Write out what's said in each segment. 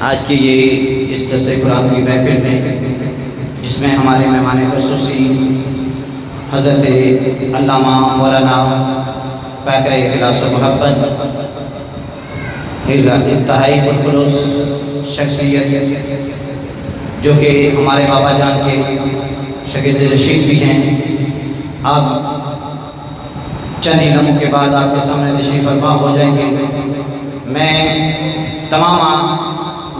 آج کی یہ اس درس قرآن کی محفل میں جس میں ہمارے مہمان خصوصی حضرت علامہ مولانا پیکر اخلاص و محبت انتہائی پرخلوص شخصیت جو کہ ہمارے بابا جان کے شاگرد رشید بھی ہیں، آپ چند ہی لمحوں کے بعد آپ کے سامنے تشریف فرما ہو جائیں گے۔ میں تمام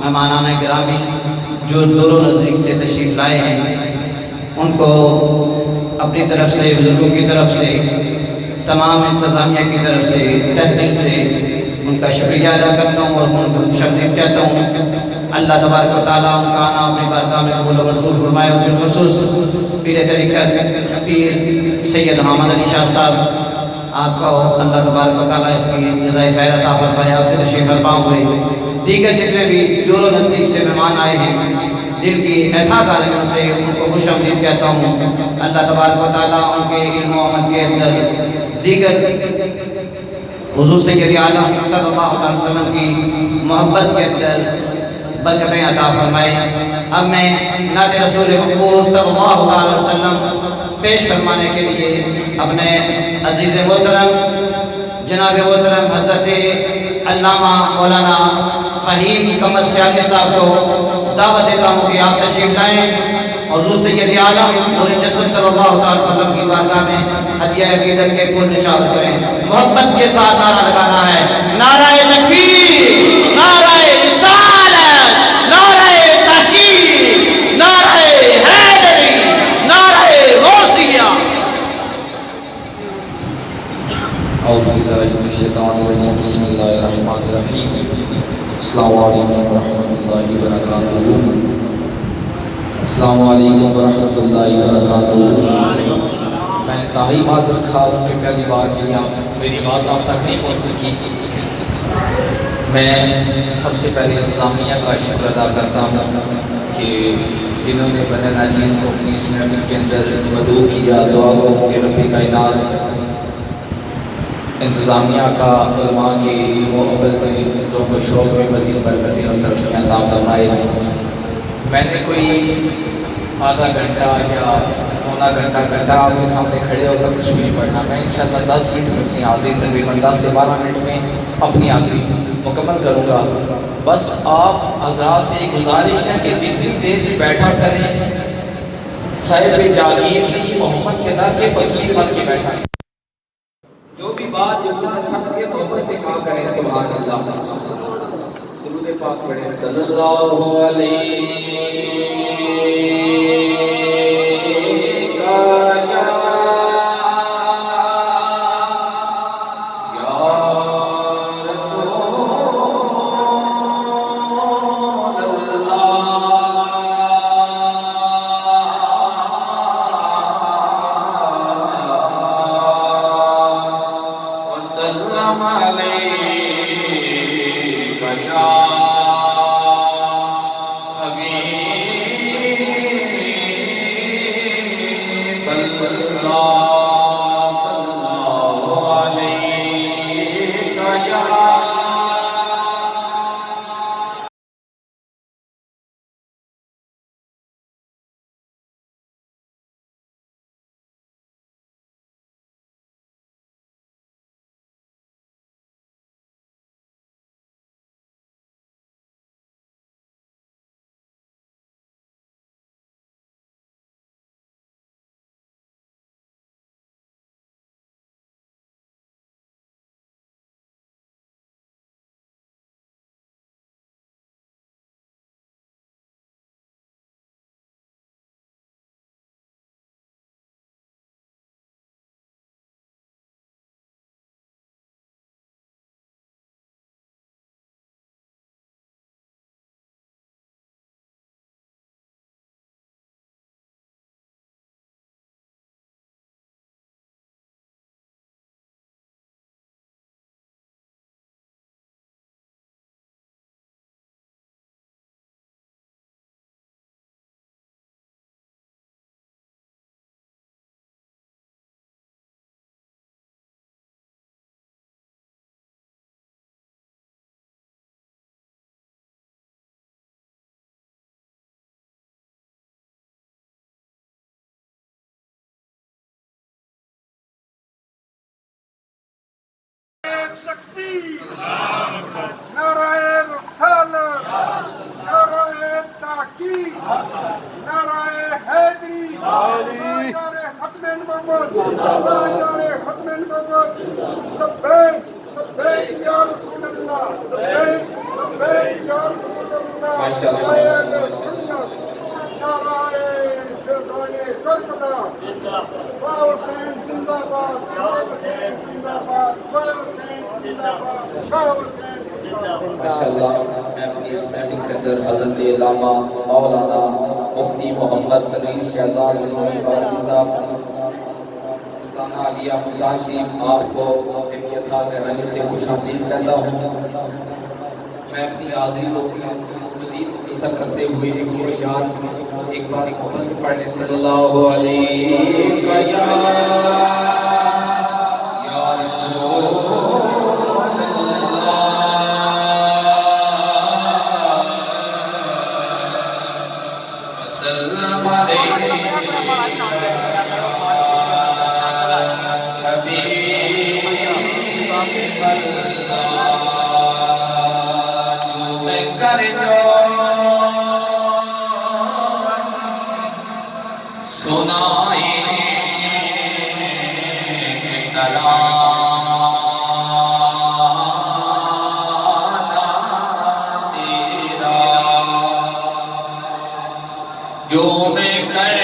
مہمانان گرامی جو دور و نزدیک سے تشریف لائے ہیں ان کو اپنی طرف سے، بزرگوں کی طرف سے، تمام انتظامیہ کی طرف سے تہ دل سے ان کا شکریہ ادا کرتا ہوں اور ان کو خوشامدید کہتا ہوں۔ اللہ تبارک و تعالیٰ ان کا آنا اپنی بارگاہ میں قبول و منظور فرمائے، اور بالخصوص پیر طریقت پیر سید حامد علی شاہ صاحب، آپ کو اللہ تبارک و تعالیٰ اس کی جزائے خیر عطا فرمائے، آپ کے تشریف فرما ہوئے دیگر جتنے بھی دور و نزدیک سے مہمان آئے ہیں، دل کی اتھا کاریوں سے ان کو خوش آمدید کہتا ہوں۔ اللہ تبارک و تعالیٰ ان کے علم و عمل کے اندر دیگر حضور سید عالم صلی اللہ علیہ وسلم کی محبت کے اندر برکتیں عطا فرمائے۔ اب میں نعت رسول مقبول صلی اللہ علیہ وسلم پیش فرمانے کے لیے اپنے عزیز محترم جناب محترم حضرت علامہ مولانا فہیم قمر سیاسی صاحب کو دعوت دیتا ہوں کہ آپ تشریف لائیں، حضور سید عالم اور جسم صلی اللہ علیہ وسلم کی بارگاہ میں ہدیہ عقیدت کے پھول نشاط کریں۔ محبت کے ساتھ نعرہ لگانا ہے، نعرہ تکبیر، نعرہ رسالت، نعرہ تحقیق، نعرہ حیدری، نعرہ غوثیہ۔ اعوذ باللہ من الشیطان الرجیم، بسم اللہ الرحمن الرحیم۔ السلام علیکم ورحمۃ اللہ وبرکاتہ۔ السلام علیکم ورحمۃ اللہ وبرکاتہ۔ میں انتہائی معذرت خواہ ہوں کہ پہلی بار میری بات آپ تک نہیں پہنچ سکی۔ میں سب سے پہلے انتظامیہ کا شکر ادا کرتا ہوں کہ جنہوں نے بننا چیز کو اپنی اس محفل کے اندر مدعو کیا، دعا کو کہ رب کائنات انتظامیہ کا علماء کے علم و عمل میں ذوق و شوق میں مزید برکتیں اور ترقیاں عطا فرمائے۔ میں نے کوئی آدھا گھنٹہ یا پونا گھنٹہ آپ کے سامنے کھڑے ہو کر کچھ بھی نہیں پڑھنا۔ میں انشاءاللہ 10 منٹ میں اپنی حاضری، تقریباً 10 سے 12 منٹ میں اپنی حاضری مکمل کروں گا۔ بس آپ حضرات سے ایک گزارش ہے کہ جتنی دیر بھی بیٹھا کریں صاحب جاگیر محمد کے در کے فقیر بن کے بیٹھا ہے۔ جو بھی بات جتنا اچھا لگے محبت سے کہا کریں سبحان اللہ۔ درود پاک پڑھیں صلی اللہ علیہ تحقیق نعرہ رسالت نعرہ تحقیق نعرہ حیدری نعرہ ختم نبوت نعرہ ختم نبوت لبیک لبیک یا رسول اللہ لبیک لبیک یا رسول اللہ نعرہ سنت نعرہ شہدائے کربلا شاہ حسین زندہ باد شاہ حسین زندہ باد شاہ حسین زندہ باد شاہ حسین زندہ باد ماشاءاللہ میں اپنی اس میٹنگ کے اندر حضرت علامہ مولانا مفتی محمد تقی شہزاد رضوی بارگی صاحب استانہ علیہ ملتان شریف آپ کو اپنی عطا گہرائی سے خوش آمدید کہتا ہوں. میں اپنی حاضری کو مزید مختصر کرتے ہوئے ایک دو اشعار ایک بار محبت سے پڑھنے صلی اللہ علیہ یا رسول وسلم علیہ کر جو سنائے ترانہ تیرا جو میں کر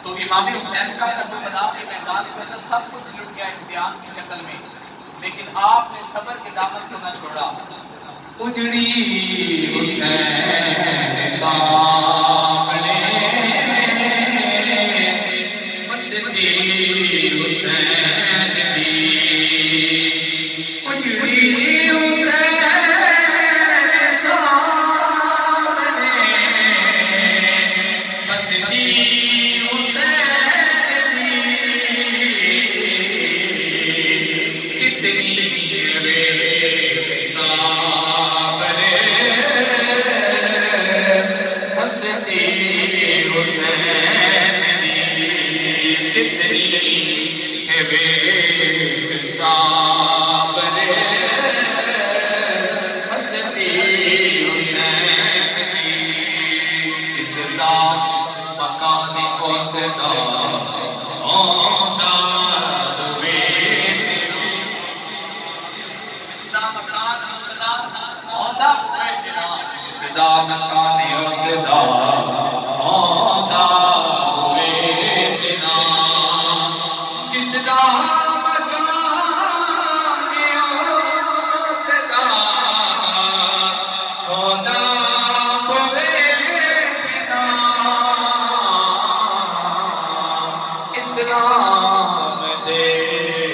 تو امام حسین کا کربلا کے میدان کے اندر سب کچھ لٹ گیا امتحان کی شکل میں، لیکن آپ نے صبر کے دامن کو نہ چھوڑا. اجڑی حسین سامنے بستی حسین بھی اجڑی حسین سامنے بستی اسلام دے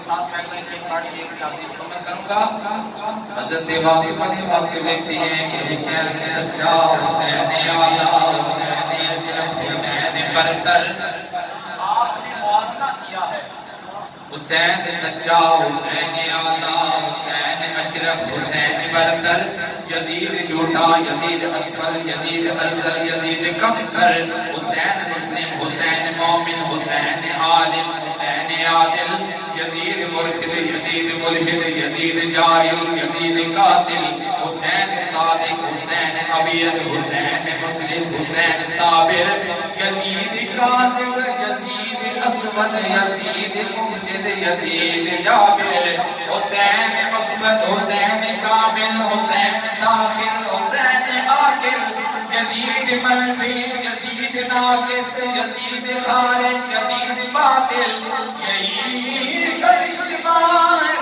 ساتھ میں اپنی شیخ پاڑی کی تعظیم مکمل کروں گا. حضرت واصف علیہ واصف لکھتے ہیں کہ حسین سچا، حسین اعلیٰ، حسین اشرف، حسین برتر. آپ نے موازنہ کیا ہے حسین سچا، حسین اعلیٰ، حسین اشرف، حسین برتر، یزید جھوٹا، یزید اسفل، یزید افضل، یزید کمتر، حسین مسلم، حسین مومن، حسین عالم، حسین عادل، یزید مرتد، یزید ملحد، یزید جاہل، یزید قاتل، حسین صادق، حسین ابیض، حسین مسلم، حسین صابر، یزید کاذب، یزید اسود، یزید مفسد، یزید جابر، حسین مثبت، حسین کامل، حسین داخل، حسین عاقل، یزید منفی، یزید ناقص، یزید خارج، یزید باطل. یہی کرشمہ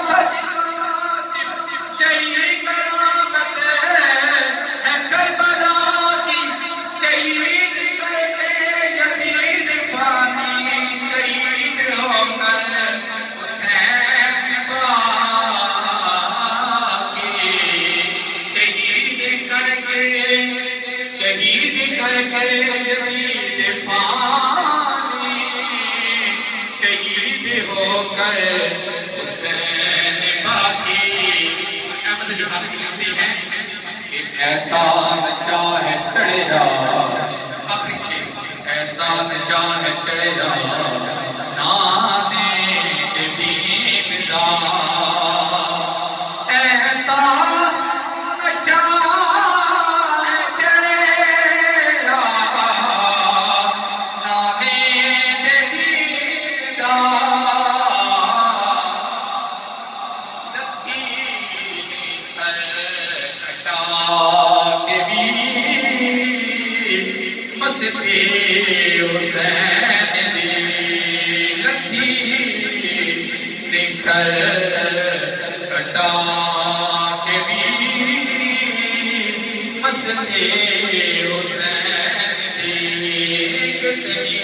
سچ کا یہی کرامت ہے کربلا کی. شہید کر کے یزید فانی، شہید ہو کر حسین باقی. شہید کر کے یزید فانی، شہید ہو کر حسین باقی. احمد جو حق لکھتی ہے کہ ایسا نشہ ہے چڑھے جا، آخری شیر، ایسا نشہ ہے چڑھے جا نانے دین دا. ایسا نشہ ہے چڑھے جا نانے دین دا. سر کٹا کے بھی مستی حسین دی لٹھی دی. سر کٹا کے بھی مستی حسین دی. کتنی